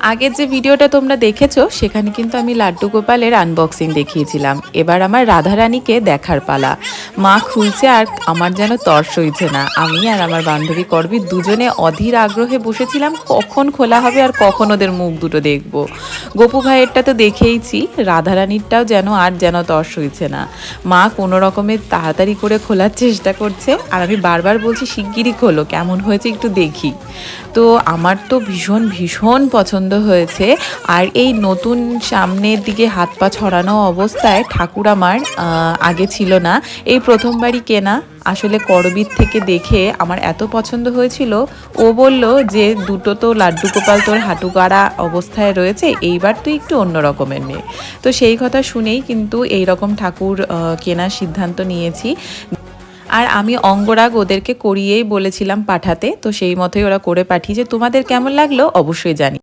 আগের যে ভিডিওটা তোমরা দেখেছো সেখানে কিন্তু আমি লাড্ডু গোপালের আনবক্সিং দেখিয়েছিলাম। এবার আমার রাধারানীকে দেখার পালা। মা খুলছে আর আমার যেন তর সইছে না। আমি আর আমার বান্ধবী করবি দুজনে অধীর আগ্রহে বসেছিলাম কখন খোলা হবে আর কখন ওদের মুখ দুটো দেখবো। গপু ভাইয়েরটা তো দেখেইছি, রাধারানীরটাও যেন তর সইছে না। মা কোনো রকমের তাড়াতাড়ি করে খোলার চেষ্টা করছে আর আমি বারবার বলছি শিগগিরই খোলো, কেমন হয়েছে একটু দেখি। তো আমার তো ভীষণ ভীষণ পছন্দ হয়েছে। আর এই নতুন সামনের দিকে হাত পা ছড়ানো অবস্থায় ঠাকুর আমার আগে ছিল না, এই প্রথমবারই কেনা। আসলে করবীর থেকে দেখে আমার এত পছন্দ হয়েছিল, ও বলল যে দুটো তো লাড্ডু গোপাল তোর হাঁটু গাড়া অবস্থায় রয়েছে, এইবার তুই একটু অন্য রকমের নে। তো সেই কথা শুনেই কিন্তু এই রকম ঠাকুর কেনার সিদ্ধান্ত নিয়েছি। আর আমি অঙ্গরাগ ওদেরকে করিয়েই বলেছিলাম পাঠাতে, তো সেই মতোই ওরা করে পাঠিয়েছে। তোমাদের কেমন লাগলো অবশ্যই জানি।